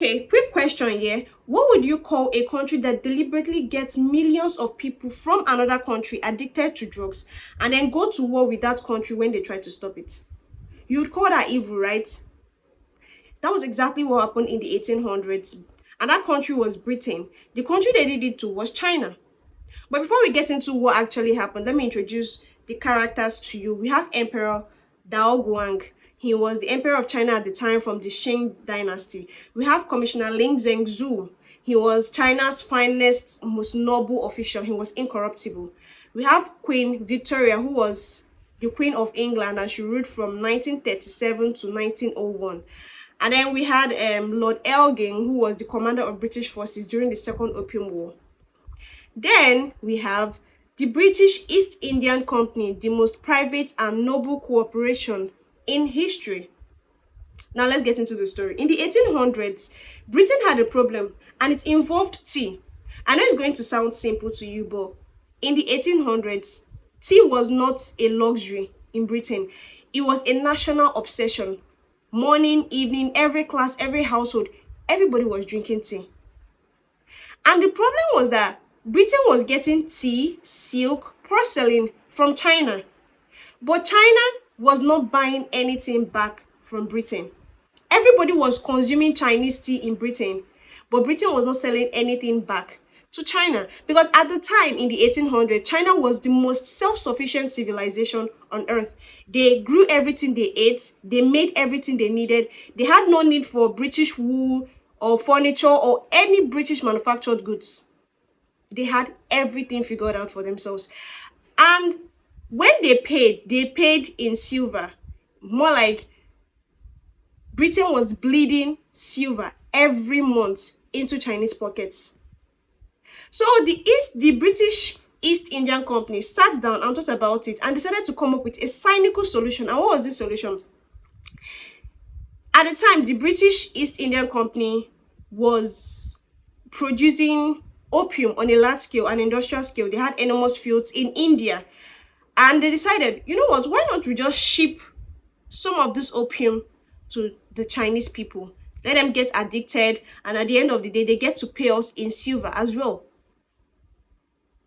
Okay, quick question here. What would you call a country that deliberately gets millions of people from another country addicted to drugs and then go to war with that country when they try to stop it? You would call that evil, right? That was exactly what happened in the 1800s. And that country was Britain. The country they did it to was China. But before we get into what actually happened, let me introduce the characters to you. We have Emperor Dao Guang. He was the emperor of China at the time from the Qing dynasty. We have Commissioner Ling Zhengzhou. He was China's finest, most noble official. He was incorruptible. We have Queen Victoria, who was the Queen of England, and she ruled from 1937 to 1901. And then we had Lord Elgin, who was the commander of British forces during the Second Opium War. Then we have the British East Indian Company, the most private and noble corporation in history. Now let's get into the story. In the 1800s, Britain had a problem and it involved tea. I know it's going to sound simple to you, but in the 1800s, tea was not a luxury in Britain. It was a national obsession. Morning, evening, every class, every household, everybody was drinking tea. And the problem was that Britain was getting tea, silk, porcelain from China. But China was not buying anything back from Britain. Everybody was consuming Chinese tea in Britain, but Britain was not selling anything back to China. Because at the time, in the 1800s, China was the most self-sufficient civilization on earth. They grew everything they ate. They made everything they needed. They had no need for British wool or furniture or any British manufactured goods. They had everything figured out for themselves. And when they paid in silver. More like Britain was bleeding silver every month into Chinese pockets. So the British East Indian Company sat down and thought about it and decided to come up with a cynical solution. And what was this solution? At the time, the British East Indian Company was producing opium on a large scale, an industrial scale. They had enormous fields in India. And they decided, you know what, why not we just ship some of this opium to the Chinese people? Let them get addicted, and at the end of the day, they get to pay us in silver as well.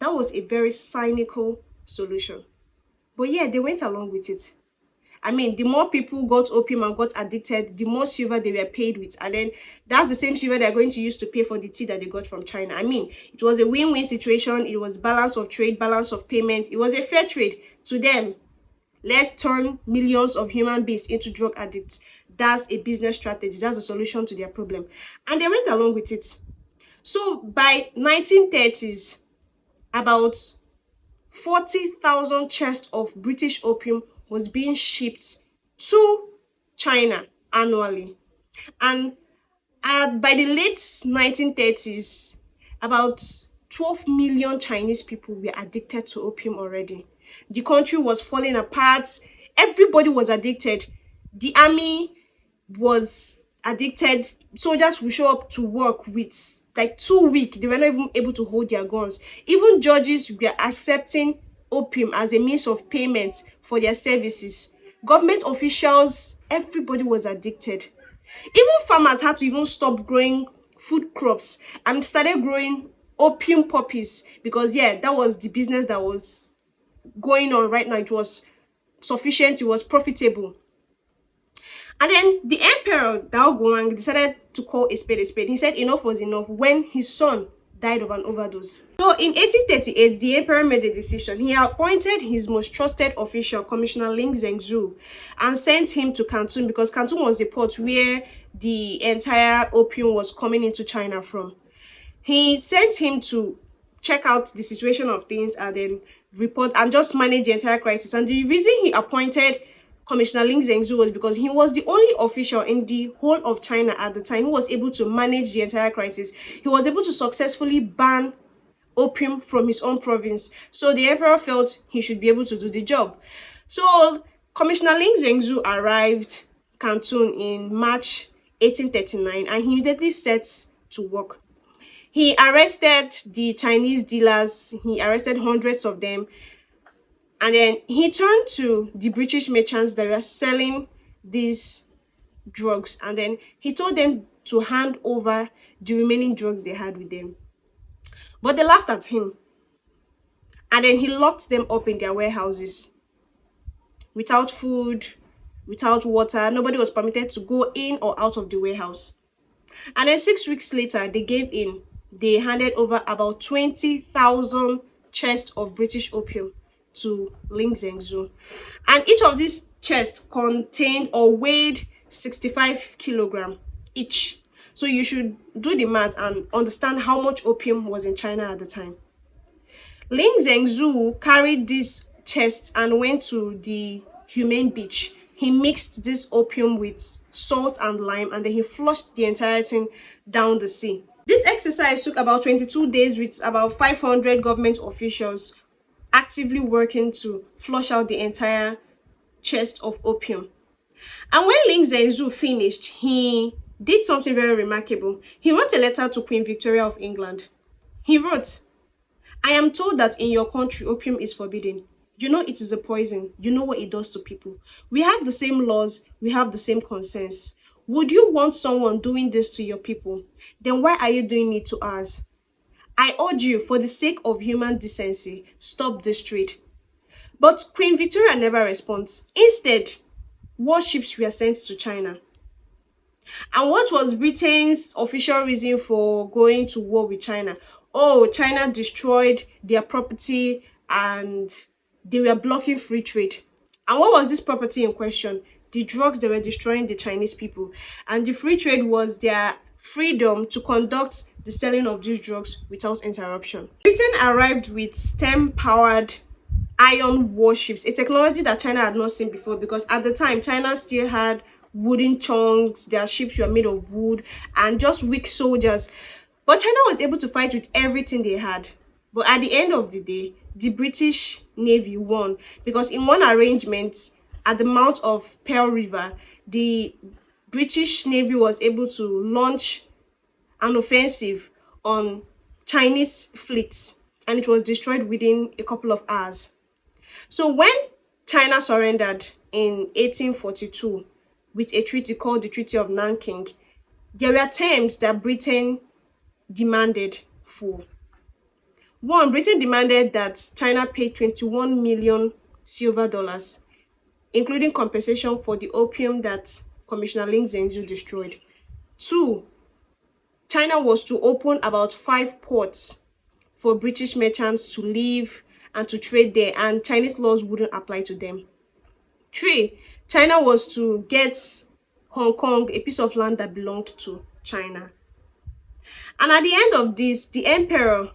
That was a very cynical solution. But yeah, they went along with it. I mean, the more people got opium and got addicted, the more silver they were paid with. And then that's the same silver they're going to use to pay for the tea that they got from China. I mean, it was a win-win situation. It was balance of trade, balance of payment. It was a fair trade to them. Let's turn millions of human beings into drug addicts. That's a business strategy. That's a solution to their problem. And they went along with it. So by 1930s, about 40,000 chests of British opium was being shipped to China annually. And by the late 1930s, about 12 million Chinese people were addicted to opium already. The country was falling apart. Everybody was addicted. The army was addicted. Soldiers would show up to work with like 2 weeks. They were not even able to hold their guns. Even judges were accepting opium as a means of payment for their services. Government officials, everybody was addicted. Even farmers had to even stop growing food crops and started growing opium poppies, because yeah, that was the business that was going on right now. It was sufficient, it was profitable. And then the emperor Dao Guang decided to call a spade a spade. He said enough was enough when his son died of an overdose. So in 1838, the emperor made a decision. He appointed his most trusted official, Commissioner Ling Zhengzhou, and sent him to Canton, because Canton was the port where the entire opium was coming into China from. He sent him to check out the situation of things and then report and just manage the entire crisis. And the reason he appointed Commissioner Ling Zhengzhou was because he was the only official in the whole of China at the time who was able to manage the entire crisis. He was able to successfully ban opium from his own province. So the emperor felt he should be able to do the job. So Commissioner Ling Zhengzhou arrived Canton in March 1839 and he immediately set to work. He arrested the Chinese dealers. He arrested hundreds of them. And then he turned to the British merchants that were selling these drugs. And then he told them to hand over the remaining drugs they had with them. But they laughed at him, and then he locked them up in their warehouses without food, without water. Nobody was permitted to go in or out of the warehouse. And then 6 weeks later, they gave in. They handed over about 20,000 chests of British opium to Ling Zhengzhou. And each of these chests contained or weighed 65 kilograms each. So you should do the math and understand how much opium was in China at the time. Ling Zhengzhou carried these chests and went to the humane beach. He mixed this opium with salt and lime, and then he flushed the entire thing down the sea. This exercise took about 22 days with about 500 government officials actively working to flush out the entire chest of opium. And when Ling Zhengzhou finished, he did something very remarkable. He wrote a letter to Queen Victoria of England. He wrote, "I am told that in your country opium is forbidden. You know it is a poison. You know what it does to people. We have the same laws. We have the same concerns. Would you want someone doing this to your people? Then why are you doing it to ours? I urge you, for the sake of human decency, stop this trade." But Queen Victoria never responds. Instead, warships were sent to China. And what was Britain's official reason for going to war with China? Oh, China destroyed their property and they were blocking free trade. And what was this property in question? The drugs they were destroying the Chinese people. And the free trade was their freedom to conduct the selling of these drugs without interruption. Britain arrived with steam-powered iron warships, a technology that China had not seen before, because at the time China still had wooden chunks. Their ships were made of wood and just weak soldiers. But China was able to fight with everything they had. But at the end of the day, the British Navy won, because in one arrangement at the mouth of Pearl River, the British Navy was able to launch an offensive on Chinese fleets, and it was destroyed within a couple of hours. So when China surrendered in 1842 with a treaty called the Treaty of Nanking, there were terms that Britain demanded for. One, Britain demanded that China pay 21 million silver dollars, including compensation for the opium that Commissioner Ling Zhengzhou destroyed. Two, China was to open about 5 ports for British merchants to live and to trade there, and Chinese laws wouldn't apply to them. 3, China was to get Hong Kong, a piece of land that belonged to China. And at the end of this, the emperor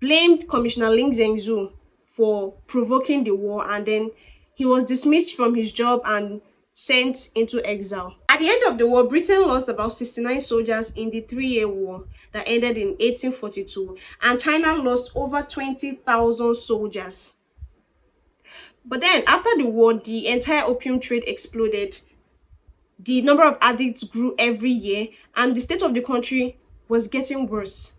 blamed Commissioner Ling Zhengzhou for provoking the war, and then he was dismissed from his job and sent into exile. At the end of the war, Britain lost about 69 soldiers in the 3-year war that ended in 1842, and China lost over 20,000 soldiers. But then after the war, the entire opium trade exploded. The number of addicts grew every year, and the state of the country was getting worse.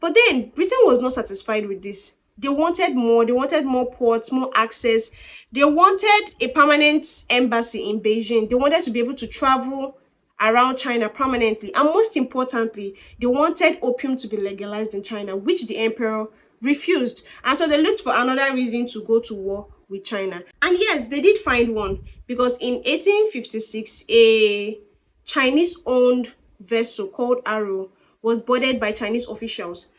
But then Britain was not satisfied with this. They wanted more. They wanted more ports, more access. They wanted a permanent embassy in Beijing. They wanted to be able to travel around China permanently. And most importantly, they wanted opium to be legalized in China, which the emperor refused. And so they looked for another reason to go to war with China. And yes, they did find one, because in 1856, a Chinese-owned vessel called Arrow was boarded by Chinese officials.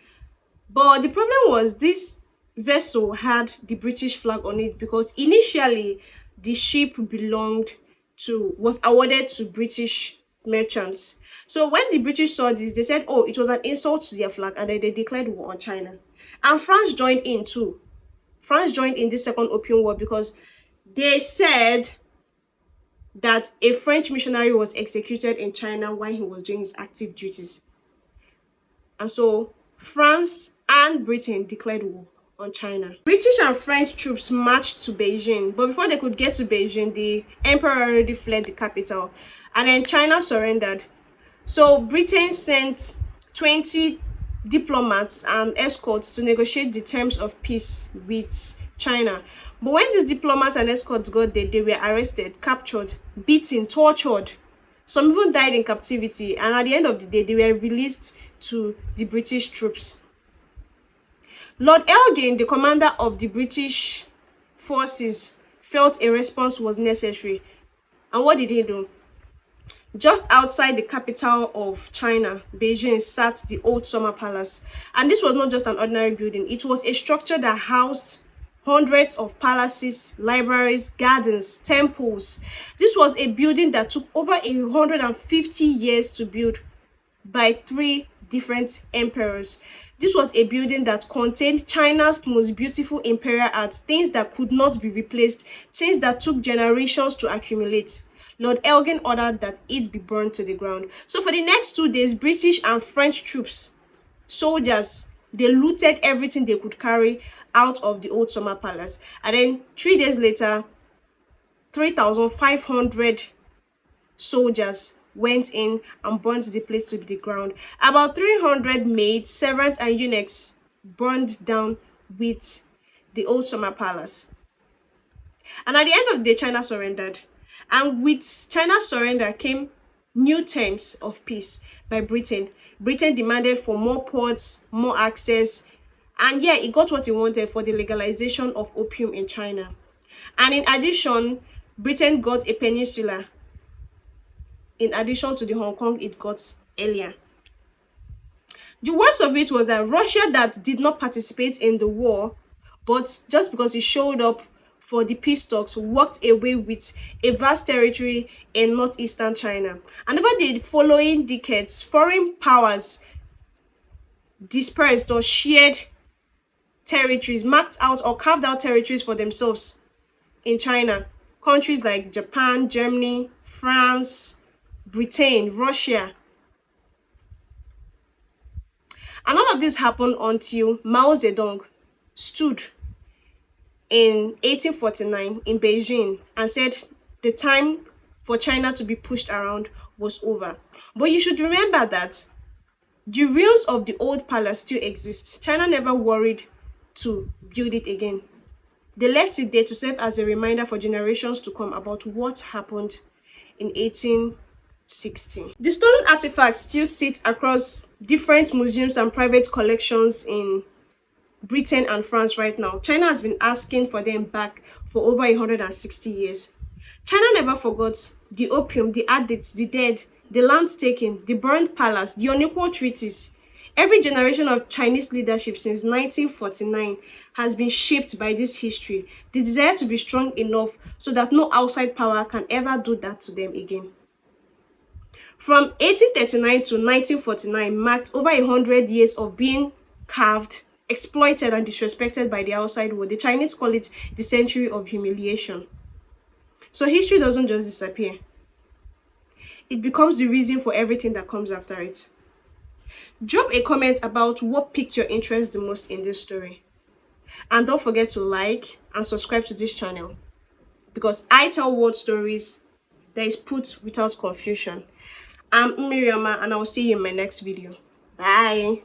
But the problem was this vessel had the British flag on it, because initially the ship was awarded to British merchants. So when the British saw this, they said, oh, it was an insult to their flag, and then they declared war on China. And France joined in too. France joined in this second Opium War, because they said that a French missionary was executed in China while he was doing his active duties. And so France and Britain declared war on China. British and French troops marched to Beijing, but before they could get to Beijing, the emperor already fled the capital, and then China surrendered. So Britain sent 20 diplomats and escorts to negotiate the terms of peace with China. But when these diplomats and escorts got there, they were arrested, captured, beaten, tortured. Some even died in captivity, and at the end of the day, they were released to the British troops. Lord Elgin, the commander of the British forces, felt a response was necessary. And what did he do? Just outside the capital of China, Beijing, sat the old summer palace. And this was not just an ordinary building. It was a structure that housed hundreds of palaces, libraries, gardens, temples. This was a building that took over 150 years to build by 3 different emperors. This was a building that contained China's most beautiful imperial art, things that could not be replaced, things that took generations to accumulate. Lord Elgin ordered that it be burned to the ground. So for the next 2 days, British and French troops, soldiers, they looted everything they could carry out of the old summer palace. And then 3 days later, 3,500 soldiers went in and burned the place to the ground. About 300 maids, servants, and eunuchs burned down with the old summer palace. And at the end of the day, China surrendered. And with China's surrender came new terms of peace by Britain. Britain demanded for more ports, more access, and yeah, it got what it wanted for the legalization of opium in China. And in addition, Britain got a peninsula in addition to the Hong Kong it got earlier. The worst of it was that Russia, that did not participate in the war, but just because it showed up for the peace talks, walked away with a vast territory in northeastern China. And over the following decades, foreign powers dispersed or shared territories, marked out or carved out territories for themselves in China. Countries like Japan, Germany, France, Britain, Russia. And all of this happened until Mao Zedong stood in 1849 in Beijing and said the time for China to be pushed around was over. But you should remember that the ruins of the old palace still exist. China never worried to build it again. They left it there to serve as a reminder for generations to come about what happened in 1860. The stolen artifacts still sit across different museums and private collections in Britain and France right now. China has been asking for them back for over 160 years. China never forgot the opium, the addicts, the dead, the land taken, the burned palace, the unequal treaties. Every generation of Chinese leadership since 1949 has been shaped by this history. The desire to be strong enough so that no outside power can ever do that to them again. From 1839 to 1949 marked over 100 years of being carved, exploited, and disrespected by the outside world. The Chinese call it the century of humiliation. So history doesn't just disappear. It becomes the reason for everything that comes after it. Drop a comment about what piqued your interest the most in this story. And don't forget to like and subscribe to this channel, because I tell world stories that is put without confusion. I'm Miriam, and I'll see you in my next video. Bye.